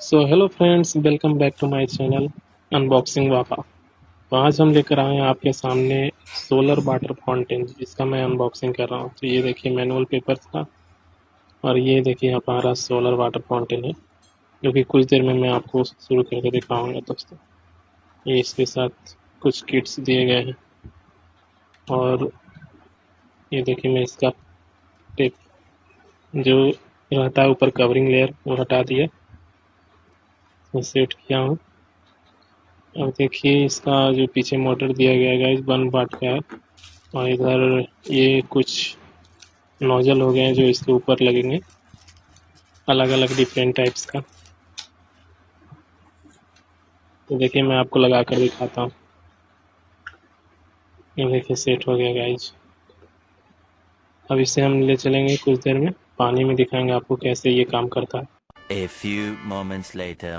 So hello friends, welcome back to my channel unboxing वाफा। तो आज हम लेकर आए हैं आपके सामने सोलर वाटर फाउंटेन, जिसका मैं अनबॉक्सिंग कर रहा हूँ। तो ये देखिए मैनुअल पेपर्स का, और ये देखिए हमारा सोलर वाटर फाउंटेन है, जो कि कुछ देर में मैं आपको शुरू करके दिखाऊंगा दोस्तों। ये इसके साथ कुछ किट्स दिए गए हैं, और ये देखिए मैं इसका टेप जो रहता है ऊपर कवरिंग लेयर वो हटा दिया, तो सेट किया हूँ। अब देखिए इसका जो पीछे मोटर दिया गया है गाइस 1 वाट का है, और इधर ये कुछ नोजल हो गए हैं जो इसके ऊपर लगेंगे, अलग अलग डिफरेंट टाइप्स का। तो देखिए मैं आपको लगा कर दिखाता हूँ। ये देखिए सेट हो गया गाइज। अब इसे हम ले चलेंगे कुछ देर में पानी में, दिखाएंगे आपको कैसे ये काम करता है। A few moments later.